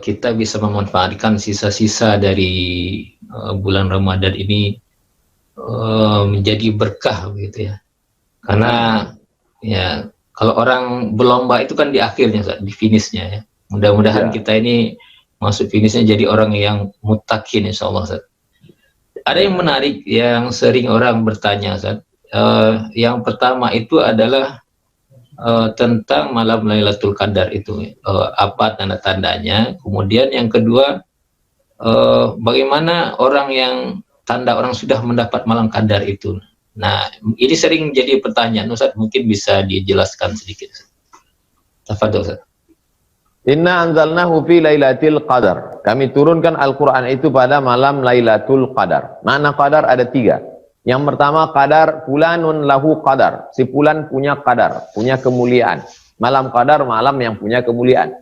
kita bisa memanfaatkan sisa-sisa dari bulan Ramadan ini menjadi berkah gitu ya. Karena ya kalau orang berlomba itu kan di akhirnya, di finishnya ya. Mudah-mudahan Ya. kita ini masuk finishnya jadi orang yang mutakin insya Allah. Ada yang menarik yang sering orang bertanya, yang pertama itu adalah tentang malam Lailatul Qadar itu, apa tanda-tandanya. Kemudian yang kedua, bagaimana orang yang tanda orang sudah mendapat malam Qadar itu. Nah, ini sering jadi pertanyaan, Ustaz, mungkin bisa dijelaskan sedikit. Tafadhol, Ustaz. Inna anzalnahu fi lailatul qadar. Kami turunkan Al-Quran itu pada malam Lailatul Qadar. Makna qadar ada 3. Yang pertama, qadar, fulanun lahu qadar. Si fulan punya qadar, punya kemuliaan. Malam qadar, malam yang punya kemuliaan.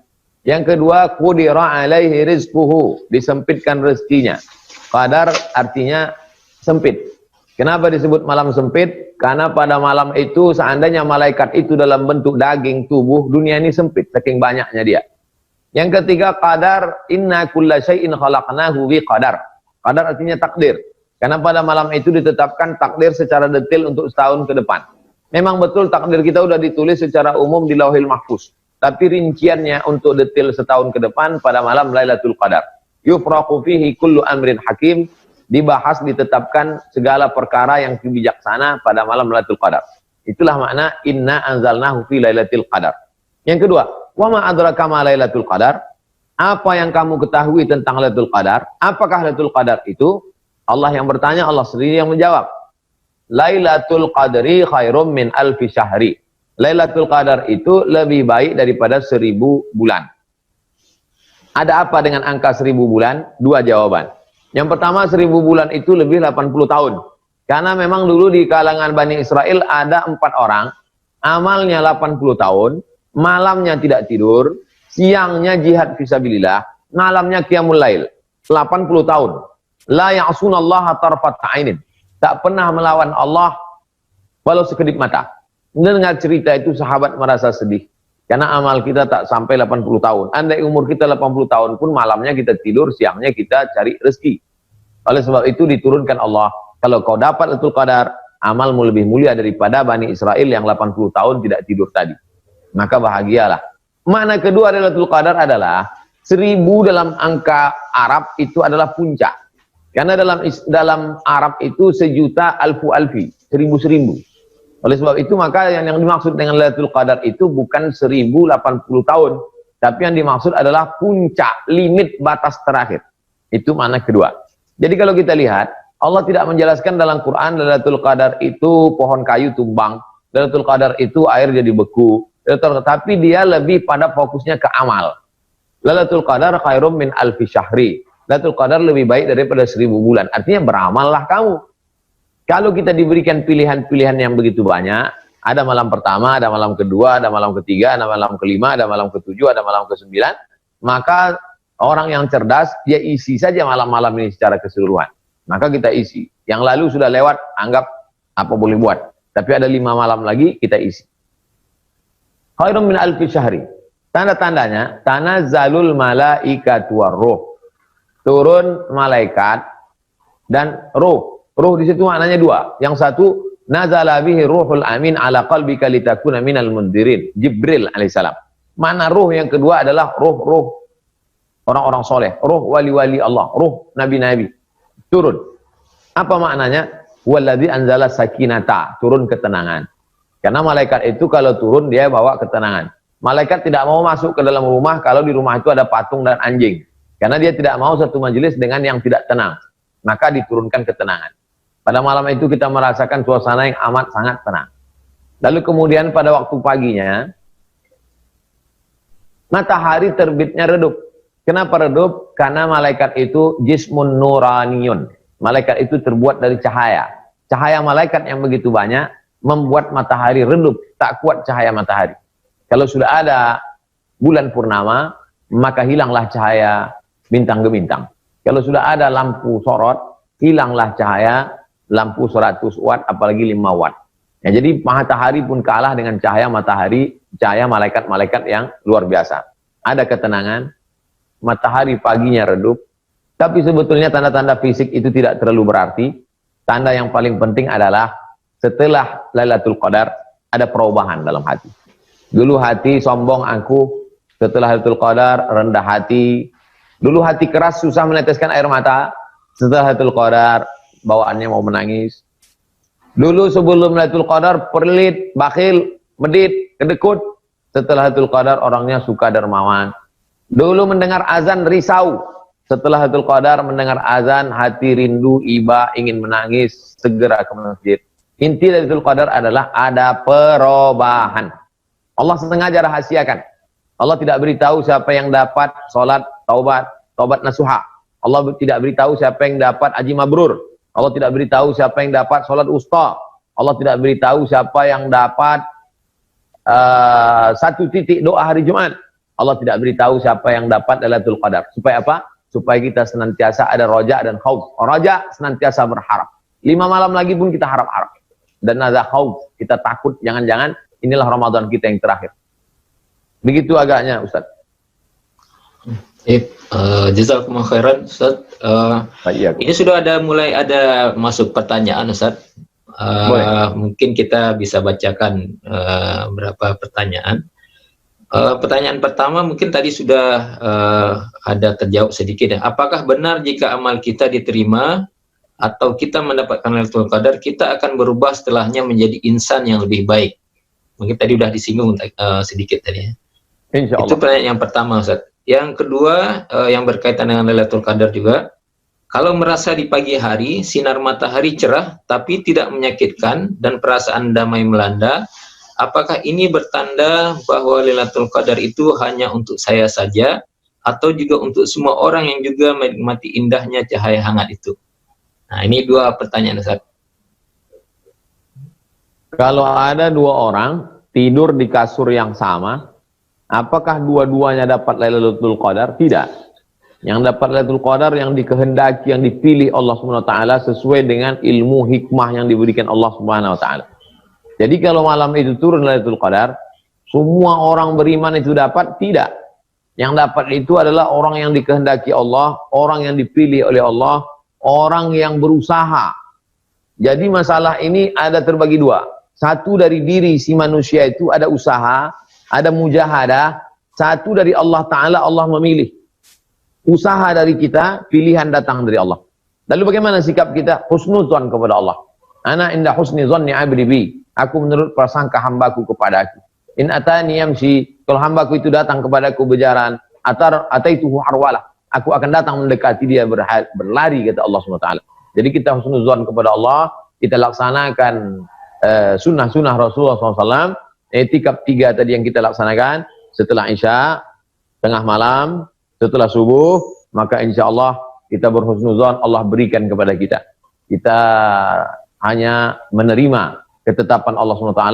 Yang kedua, qudira alaihi rizquhu. Disempitkan rezekinya. Qadar artinya sempit. Kenapa disebut malam sempit? Karena pada malam itu seandainya malaikat itu dalam bentuk daging tubuh, dunia ini sempit, saking banyaknya dia. Yang ketiga, qadar, inna kulla syai'in khalaqnahu bi qadar. Qadar artinya takdir. Karena pada malam itu ditetapkan takdir secara detail untuk setahun ke depan. Memang betul takdir kita sudah ditulis secara umum di Lauhil Mahfuz. Tapi rinciannya untuk detail setahun ke depan pada malam Lailatul Qadar. Yufraqu fihi kullu amrin hakim. Dibahas, ditetapkan segala perkara yang bijaksana pada malam Lailatul Qadar. Itulah makna inna anzalnahu fi lailatul qadar. Yang kedua, wa ma adraka ma lailatul qadar? Apa yang kamu ketahui tentang Lailatul Qadar? Apakah Lailatul Qadar itu? Allah yang bertanya, Allah sendiri yang menjawab. Lailatul Qadri khairum min alfi syahri. Lailatul Qadar itu lebih baik daripada 1000 bulan. Ada apa dengan angka 1000 bulan? 2 jawaban. Yang pertama, 1000 bulan itu lebih 80 tahun. Karena memang dulu di kalangan Bani Israel ada 4 orang, amalnya 80 tahun, malamnya tidak tidur, siangnya jihad fisabilillah, malamnya qiyamul lail, 80 tahun. La ya'sunallaha tarfat ainin. Tak pernah melawan Allah walau sekedip mata. Mendengar cerita itu sahabat merasa sedih. Karena amal kita tak sampai 80 tahun. Andai umur kita 80 tahun pun malamnya kita tidur, siangnya kita cari rezeki. Oleh sebab itu diturunkan Allah, kalau kau dapat Lailatul Qadar, amalmu lebih mulia daripada Bani Israel yang 80 tahun tidak tidur tadi. Maka bahagialah. Makna kedua Lailatul Qadar adalah 1000 dalam angka Arab itu adalah puncak. Karena dalam Arab itu sejuta alfu alfi, 1000. Oleh sebab itu maka yang dimaksud dengan Lailatul Qadar itu bukan 1080 tahun, tapi yang dimaksud adalah puncak, limit batas terakhir. Itu makna kedua. Jadi kalau kita lihat, Allah tidak menjelaskan dalam Quran Lailatul Qadar itu pohon kayu tumbang, Lailatul Qadar itu air jadi beku, tapi dia lebih pada fokusnya ke amal. Lailatul Qadar khairum min alfi syahri. Lailatul Qadar lebih baik daripada 1000 bulan. Artinya beramallah kamu. Kalau kita diberikan pilihan-pilihan yang begitu banyak, ada malam pertama, ada malam kedua, ada malam ketiga, ada malam kelima, ada malam ketujuh, ada malam ke-9, maka orang yang cerdas, dia isi saja malam-malam ini secara keseluruhan. Maka kita isi. Yang lalu sudah lewat, anggap apa boleh buat. Tapi ada 5 malam lagi, kita isi. Khairum min alfi syahri. Tanda-tandanya, tanazzalul malaikatu warruh. Turun malaikat dan ruh. Ruh di situ maknanya 2. Yang satu, nazala bihi ruhul amin ala qalbika litakuna minal mundirin. Jibril alaihissalam. Mana ruh yang kedua adalah ruh-ruh orang-orang soleh, ruh wali-wali Allah, ruh nabi-nabi. Turun. Apa maknanya? Walladzi anzala sakinata, turun ketenangan. Karena malaikat itu kalau turun dia bawa ketenangan. Malaikat tidak mau masuk ke dalam rumah kalau di rumah itu ada patung dan anjing. Karena dia tidak mau satu majelis dengan yang tidak tenang. Maka diturunkan ketenangan. Pada malam itu kita merasakan suasana yang amat sangat tenang. Lalu kemudian pada waktu paginya, matahari terbitnya redup. Kenapa redup? Karena malaikat itu jismun nuraniyun. Malaikat itu terbuat dari cahaya. Cahaya malaikat yang begitu banyak membuat matahari redup, tak kuat cahaya matahari. Kalau sudah ada bulan purnama, maka hilanglah cahaya bintang gemintang. Kalau sudah ada lampu sorot, hilanglah cahaya lampu 100 watt, apalagi 5 watt. Ya, jadi matahari pun kalah dengan cahaya matahari, cahaya malaikat-malaikat yang luar biasa. Ada ketenangan, matahari paginya redup. Tapi sebetulnya tanda-tanda fisik itu tidak terlalu berarti. Tanda yang paling penting adalah setelah Lailatul Qadar ada perubahan dalam hati. Dulu hati sombong aku, setelah Lailatul Qadar rendah hati. Dulu hati keras susah meneteskan air mata, setelah Lailatul Qadar bawaannya mau menangis. Dulu sebelum Lailatul Qadar pelit, bakhil, medit, kedekut. Setelah Lailatul Qadar orangnya suka dermawan. Dulu mendengar azan risau. Setelah Lailatul Qadar mendengar azan hati rindu, iba, ingin menangis, segera ke masjid. Inti Lailatul Qadar adalah ada perubahan. Allah sengaja rahasiakan. Allah tidak beritahu siapa yang dapat salat taubat nasuha. Allah tidak beritahu siapa yang dapat haji mabrur. Allah tidak beritahu siapa yang dapat salat usta. Allah tidak beritahu siapa yang dapat satu titik doa hari Jumat. Allah tidak beritahu siapa yang dapat Lailatul Qadar. Supaya apa? Supaya kita senantiasa ada roja dan khauf. Roja senantiasa berharap. 5 malam lagi pun kita harap-harap. Dan ada khauf, kita takut jangan-jangan inilah Ramadan kita yang terakhir. Begitu agaknya, Ustaz. Jazakumullah khairan, Ustaz. Ini sudah mulai ada masuk pertanyaan, Ustaz. Mungkin kita bisa bacakan beberapa pertanyaan. Pertanyaan pertama mungkin tadi sudah ada terjawab sedikit ya. Apakah benar jika amal kita diterima atau kita mendapatkan Lailatul Qadar, kita akan berubah setelahnya menjadi insan yang lebih baik? Mungkin tadi sudah disinggung sedikit tadi ya. Insya Allah. Itu pertanyaan yang pertama, Ustaz. Yang kedua yang berkaitan dengan Lailatul Qadar juga, kalau merasa di pagi hari sinar matahari cerah tapi tidak menyakitkan dan perasaan damai melanda, apakah ini bertanda bahwa Lailatul Qadar itu hanya untuk saya saja atau juga untuk semua orang yang juga menikmati indahnya cahaya hangat itu? Nah, ini 2 pertanyaan, Ustaz. Kalau ada 2 orang tidur di kasur yang sama, apakah dua-duanya dapat Lailatul Qadar? Tidak. Yang dapat Lailatul Qadar yang dikehendaki, yang dipilih Allah SWT sesuai dengan ilmu hikmah yang diberikan Allah SWT. Jadi kalau malam itu turun Lailatul Qadar, semua orang beriman itu dapat? Tidak. Yang dapat itu adalah orang yang dikehendaki Allah, orang yang dipilih oleh Allah, orang yang berusaha. Jadi masalah ini ada terbagi 2. Satu dari diri si manusia itu ada usaha, ada mujahadah. Satu dari Allah Ta'ala, Allah memilih. Usaha dari kita, pilihan datang dari Allah. Lalu bagaimana sikap kita? Husnudzon kepada Allah. Ana inda husni dhanni abdi bi. Aku menurut prasangka hambaku kepada aku. In atani yamshi, kalau hambaku itu datang kepadaku berjalan, ataituhu harwalah. Aku akan datang mendekati dia berlari, kata Allah SWT. Jadi kita husnudzon kepada Allah, kita laksanakan sunnah-sunnah Rasulullah SAW, etikap 3 tadi yang kita laksanakan, setelah Isya, tengah malam, setelah subuh, maka insya Allah kita berhusnudzon, Allah berikan kepada kita. Kita hanya menerima ketetapan Allah SWT.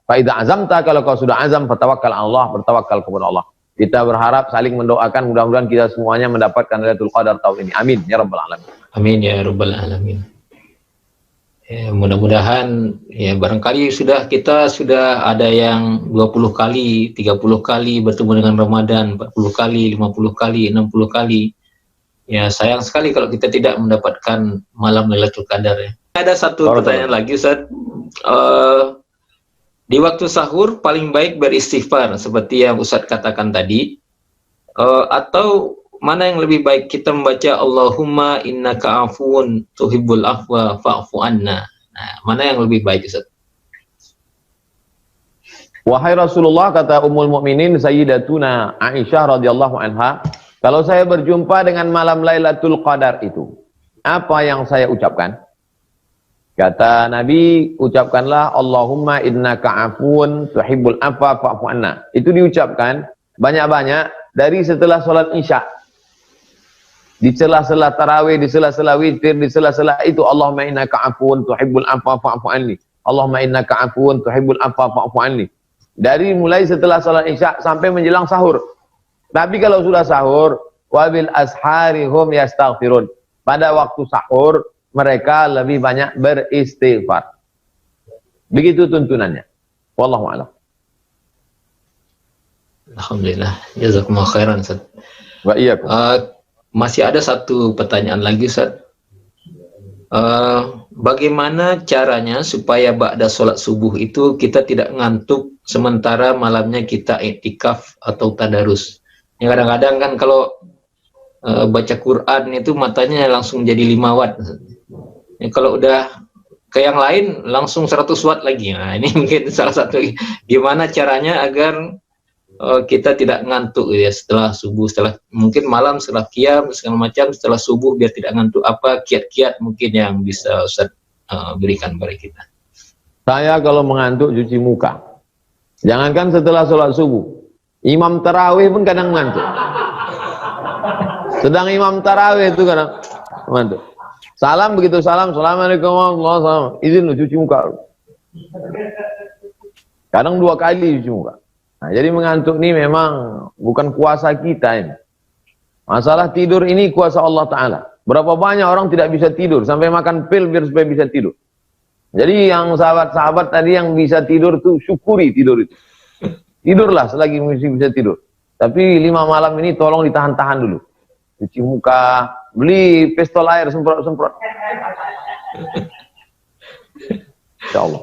Fa'idha azamta, kalau kau sudah azam, fatawakkal Allah, bertawakal kepada Allah. Kita berharap saling mendoakan, mudah-mudahan kita semuanya mendapatkan Lailatul Qadar tahun ini. Amin ya rabbal alamin. Amin ya rabbal alamin. Ya, mudah-mudahan ya barangkali kita sudah ada yang 20 kali, 30 kali bertemu dengan Ramadan, 40 kali, 50 kali, 60 kali. Ya sayang sekali kalau kita tidak mendapatkan malam Lailatul Qadar ya. Ada satu pertanyaan lagi, Ustaz. Di waktu sahur paling baik beristighfar seperti yang Ustaz katakan tadi, atau mana yang lebih baik kita membaca Allahumma innaka afuwun tuhibbul afwa fa'fu anna? Nah, mana yang lebih baik, Ustaz? Wahai Rasulullah, kata Ummul Mukminin Sayyidatuna Aisyah radhiyallahu anha, kalau saya berjumpa dengan malam Lailatul Qadar itu, apa yang saya ucapkan? Kata Nabi, ucapkanlah Allahumma innaka afuwun tuhibbul afwa fa'fu anna. Itu diucapkan banyak-banyak dari setelah sholat Isya. Di sela-sela tarawih, di sela-sela witir, di sela-sela itu Allahumma innaka afuwun tuhibbul afwa fa'fu anni. Allahumma innaka afuwun tuhibbul afwa fa'fu anni. Dari mulai setelah sholat Isya sampai menjelang sahur. Tapi kalau sudah sahur, wabil ashari hum yastaghfirun. Pada waktu sahur mereka lebih banyak beristighfar. Begitu tuntunannya. Wallahu a'lam. Alhamdulillah. Jazakumullah khairan, Ustaz. Wa iyyakum. Masih ada satu pertanyaan lagi, Ustaz. Bagaimana caranya supaya ba'da sholat subuh itu kita tidak ngantuk sementara malamnya kita iktikaf atau tadarus? Ya, kadang-kadang kan kalau baca Quran itu matanya langsung jadi 5 watt. Ya, kalau udah ke yang lain langsung 100 watt lagi. Nah, ini mungkin salah satu gimana caranya agar kita tidak ngantuk ya setelah subuh, setelah mungkin malam setelah qiyam segala macam, setelah subuh biar tidak ngantuk. Apa kiat-kiat mungkin yang bisa Ustaz berikan kepada kita? Saya kalau mengantuk cuci muka. Jangankan setelah sholat subuh, imam tarawih pun kadang ngantuk. Sedang imam tarawih itu kadang ngantuk. Salam begitu salam, assalamualaikum warahmatullahi wabarakatuh. Izin lu cuci muka. Kadang 2 kali cuci muka. Nah, jadi mengantuk ini memang bukan kuasa kita ini. Masalah tidur ini kuasa Allah Ta'ala. Berapa banyak orang tidak bisa tidur, sampai makan pil biar supaya bisa tidur. Jadi yang sahabat-sahabat tadi yang bisa tidur tuh syukuri tidur itu. Tidurlah selagi masih bisa tidur. Tapi 5 malam ini tolong ditahan-tahan dulu. Cuci muka, beli pistol air semprot-semprot. Insya Allah.